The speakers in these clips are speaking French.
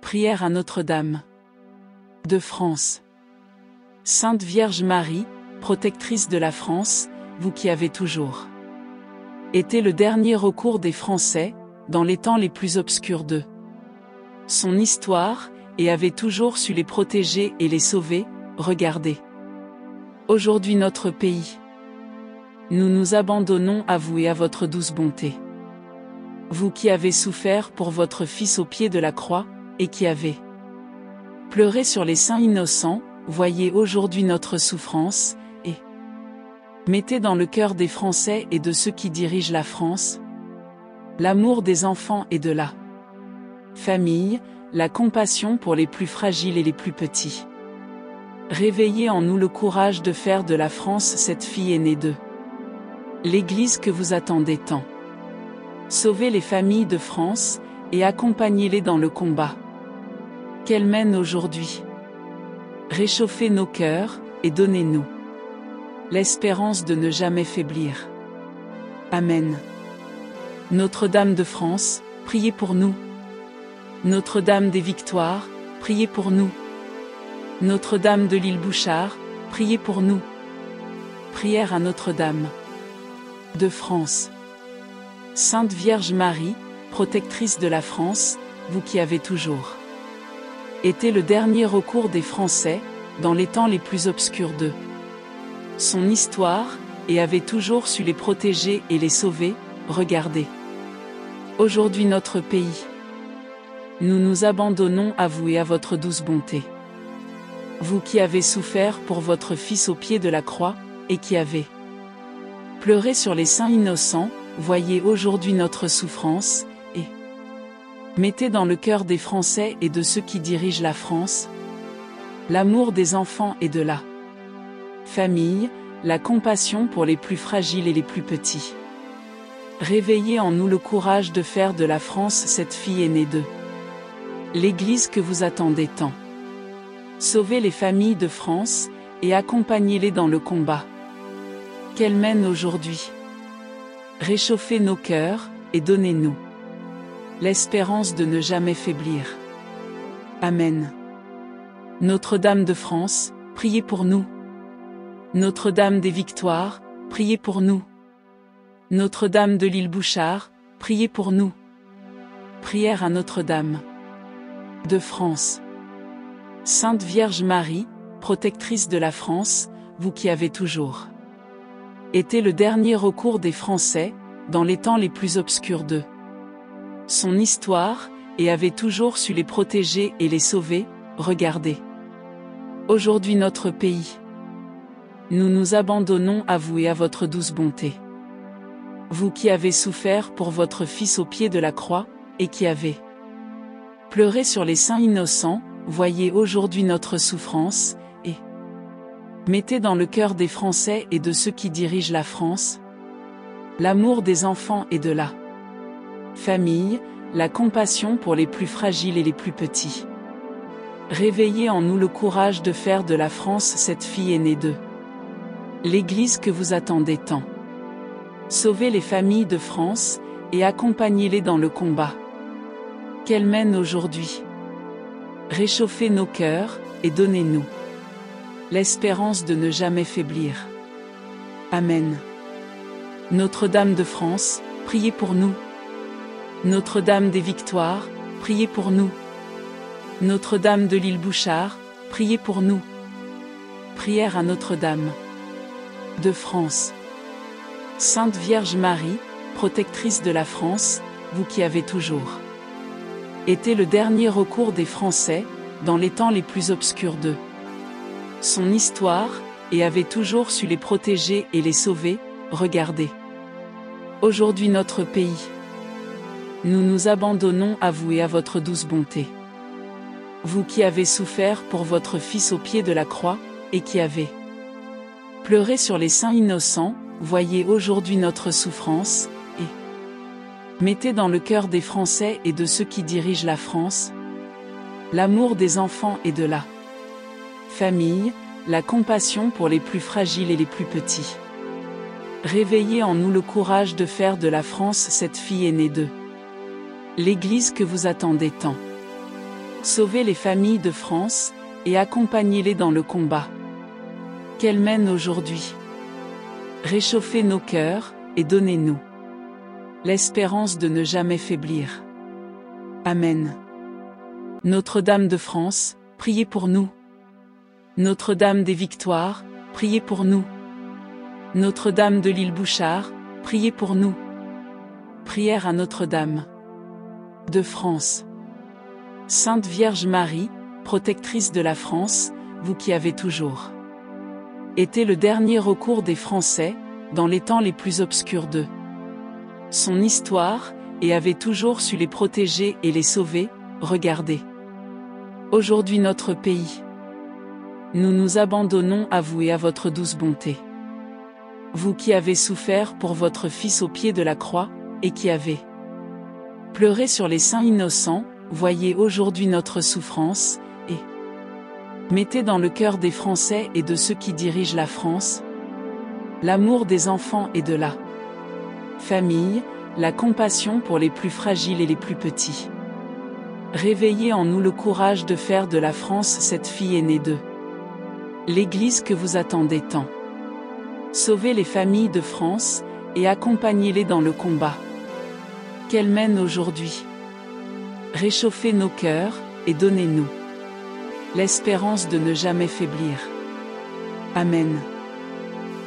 Prière à Notre-Dame de France. Sainte Vierge Marie, protectrice de la France, vous qui avez toujours été le dernier recours des Français, dans les temps les plus obscurs de son histoire, et avez toujours su les protéger et les sauver, regardez aujourd'hui notre pays. Nous nous abandonnons à vous et à votre douce bonté. Vous qui avez souffert pour votre Fils au pied de la croix, et qui avez pleuré sur les saints innocents, voyez aujourd'hui notre souffrance, et mettez dans le cœur des Français et de ceux qui dirigent la France l'amour des enfants et de la famille, la compassion pour les plus fragiles et les plus petits. Réveillez en nous le courage de faire de la France cette fille aînée de l'Église que vous attendez tant. Sauvez les familles de France, et accompagnez-les dans le combat qu'elles mènent aujourd'hui. Réchauffez nos cœurs, et donnez-nous l'espérance de ne jamais faiblir. Amen. Notre-Dame de France, priez pour nous. Notre-Dame des Victoires, priez pour nous. Notre-Dame de l'île Bouchard, priez pour nous. Prière à Notre-Dame de France. Sainte Vierge Marie, protectrice de la France, vous qui avez toujours été le dernier recours des Français, dans les temps les plus obscurs de son histoire, et avez toujours su les protéger et les sauver, regardez aujourd'hui notre pays. Nous nous abandonnons à vous et à votre douce bonté. Vous qui avez souffert pour votre Fils au pied de la croix, et qui avez pleuré sur les saints innocents, voyez aujourd'hui notre souffrance, et mettez dans le cœur des Français et de ceux qui dirigent la France l'amour des enfants et de la famille, la compassion pour les plus fragiles et les plus petits. Réveillez en nous le courage de faire de la France cette fille aînée de l'Église que vous attendez tant. Sauvez les familles de France, et accompagnez-les dans le combat qu'elles mènent aujourd'hui. Réchauffez nos cœurs, et donnez-nous l'espérance de ne jamais faiblir. Amen. Notre-Dame de France, priez pour nous. Notre-Dame des Victoires, priez pour nous. Notre-Dame de l'île Bouchard, priez pour nous. Prière à Notre-Dame de France. Sainte Vierge Marie, protectrice de la France, vous qui avez toujours été le dernier recours des Français, dans les temps les plus obscurs de son histoire, et avez toujours su les protéger et les sauver, regardez aujourd'hui notre pays. Nous nous abandonnons à vous et à votre douce bonté. Vous qui avez souffert pour votre Fils au pied de la croix, et qui avez pleuré sur les saints innocents, voyez aujourd'hui notre souffrance, et mettez dans le cœur des Français et de ceux qui dirigent la France l'amour des enfants et de la famille, la compassion pour les plus fragiles et les plus petits. Réveillez en nous le courage de faire de la France cette fille aînée de l'Église que vous attendez tant. Sauvez les familles de France, et accompagnez-les dans le combat qu'elles mènent aujourd'hui. Réchauffez nos cœurs, et donnez-nous l'espérance de ne jamais faiblir. Amen. Notre-Dame de France, priez pour nous. Notre-Dame des Victoires, priez pour nous. Notre-Dame de l'île Bouchard, priez pour nous. Prière à Notre-Dame de France. Sainte Vierge Marie, protectrice de la France, vous qui avez toujours été le dernier recours des Français, dans les temps les plus obscurs de son histoire, et avez toujours su les protéger et les sauver, regardez aujourd'hui notre pays. Nous nous abandonnons à vous et à votre douce bonté. Vous qui avez souffert pour votre Fils au pied de la croix, et qui avez pleuré sur les saints innocents, voyez aujourd'hui notre souffrance, et mettez dans le cœur des Français et de ceux qui dirigent la France l'amour des enfants et de la famille, la compassion pour les plus fragiles et les plus petits. Réveillez en nous le courage de faire de la France cette fille aînée de l'Église que vous attendez tant. Sauvez les familles de France, et accompagnez-les dans le combat qu'elles mènent aujourd'hui. Réchauffez nos cœurs, et donnez-nous l'espérance de ne jamais faiblir. Amen. Notre-Dame de France, priez pour nous. Notre-Dame des Victoires, priez pour nous. Notre-Dame de l'île Bouchard, priez pour nous. Prière à Notre-Dame de France. Sainte Vierge Marie, protectrice de la France, vous qui avez toujours été le dernier recours des Français, dans les temps les plus obscurs de son histoire, et avez toujours su les protéger et les sauver, regardez aujourd'hui notre pays. Nous nous abandonnons à vous et à votre douce bonté. Vous qui avez souffert pour votre Fils au pied de la croix, et qui avez pleuré sur les saints innocents, voyez aujourd'hui notre souffrance, et mettez dans le cœur des Français et de ceux qui dirigent la France l'amour des enfants et de la famille, la compassion pour les plus fragiles et les plus petits. Réveillez en nous le courage de faire de la France cette fille aînée de l'Église que vous attendez tant. Sauvez les familles de France, et accompagnez-les dans le combat qu'elles mènent aujourd'hui. Réchauffez nos cœurs, et donnez-nous l'espérance de ne jamais faiblir. Amen.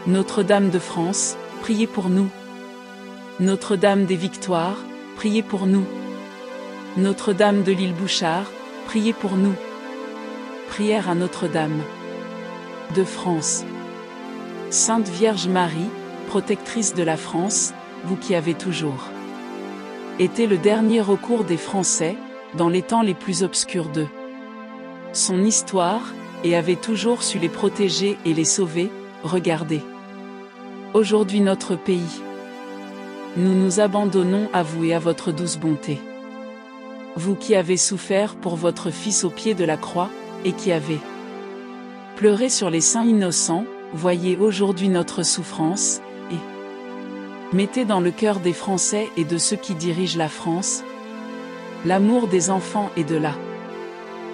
Notre-Dame de France, priez pour nous. Notre-Dame des Victoires, priez pour nous. Notre-Dame de l'île Bouchard, priez pour nous. Prière à Notre-Dame de France. Sainte Vierge Marie, protectrice de la France, vous qui avez toujours été le dernier recours des Français, dans les temps les plus obscurs de son histoire, et avez toujours su les protéger et les sauver, regardez aujourd'hui notre pays. Nous nous abandonnons à vous et à votre douce bonté. Vous qui avez souffert pour votre Fils au pied de la croix, et qui avez pleuré sur les saints innocents, voyez aujourd'hui notre souffrance, et mettez dans le cœur des Français et de ceux qui dirigent la France l'amour des enfants et de la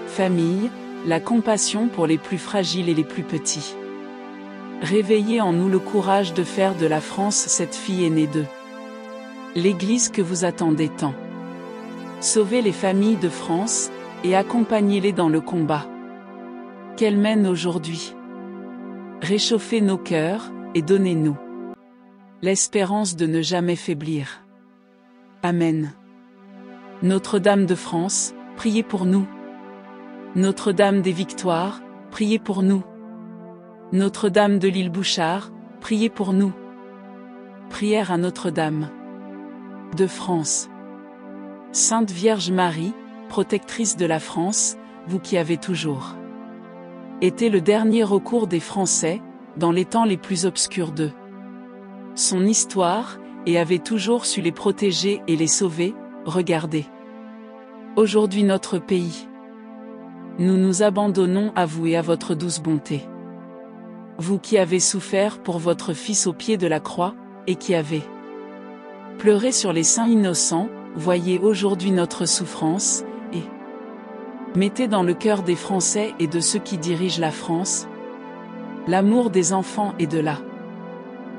famille, la compassion pour les plus fragiles et les plus petits. Réveillez en nous le courage de faire de la France cette fille aînée de l'Église que vous attendez tant. Sauvez les familles de France, et accompagnez-les dans le combat qu'elles mènent aujourd'hui. Réchauffez nos cœurs, et donnez-nous l'espérance de ne jamais faiblir. Amen. Notre-Dame de France, priez pour nous. Notre-Dame des Victoires, priez pour nous. Notre-Dame de l'île Bouchard, priez pour nous. Prière à Notre-Dame de France. Sainte Vierge Marie, protectrice de la France, vous qui avez toujours été le dernier recours des Français, dans les temps les plus obscurs de son histoire, et avez toujours su les protéger et les sauver, regardez aujourd'hui notre pays. Nous nous abandonnons à vous et à votre douce bonté. Vous qui avez souffert pour votre Fils au pied de la croix, et qui avez pleuré sur les saints innocents, voyez aujourd'hui notre souffrance, et mettez dans le cœur des Français et de ceux qui dirigent la France l'amour des enfants et de la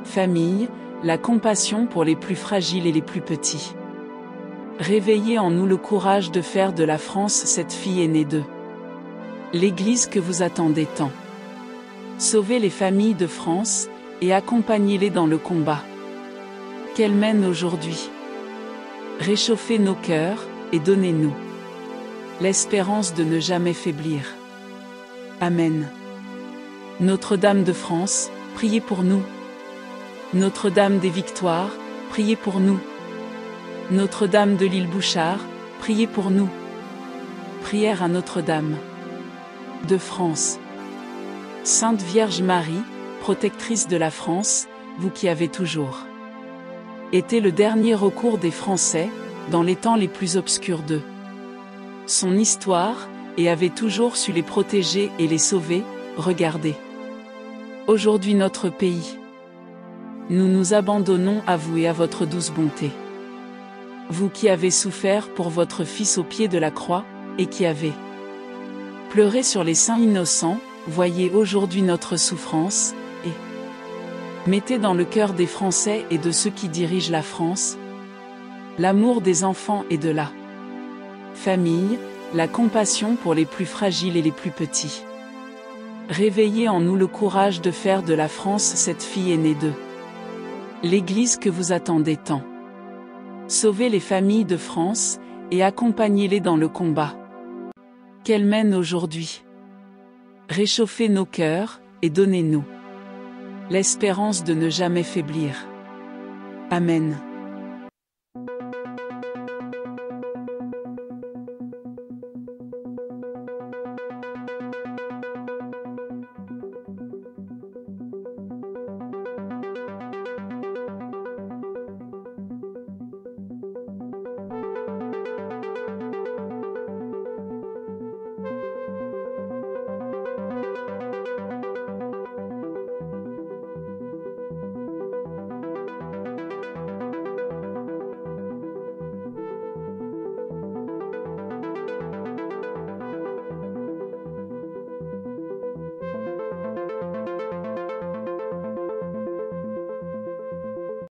famille, la compassion pour les plus fragiles et les plus petits. Réveillez en nous le courage de faire de la France cette fille aînée de l'Église que vous attendez tant. Sauvez les familles de France, et accompagnez-les dans le combat qu'elles mènent aujourd'hui. Réchauffez nos cœurs, et donnez-nous l'espérance de ne jamais faiblir. Amen. Notre-Dame de France, priez pour nous. Notre-Dame des Victoires, priez pour nous. Notre-Dame de l'île Bouchard, priez pour nous. Prière à Notre-Dame de France. Sainte Vierge Marie, protectrice de la France, vous qui avez toujours été le dernier recours des Français, dans les temps les plus obscurs de son histoire, et avez toujours su les protéger et les sauver, regardez aujourd'hui notre pays. Nous nous abandonnons à vous et à votre douce bonté. Vous qui avez souffert pour votre Fils au pied de la croix, et qui avez Pleurez sur les saints innocents, voyez aujourd'hui notre souffrance, et mettez dans le cœur des Français et de ceux qui dirigent la France l'amour des enfants et de la famille, la compassion pour les plus fragiles et les plus petits. Réveillez en nous le courage de faire de la France cette fille aînée de l'Église que vous attendez tant. Sauvez les familles de France, et accompagnez-les dans le combat qu'elles mènent aujourd'hui. Réchauffez nos cœurs, et donnez-nous l'espérance de ne jamais faiblir. Amen.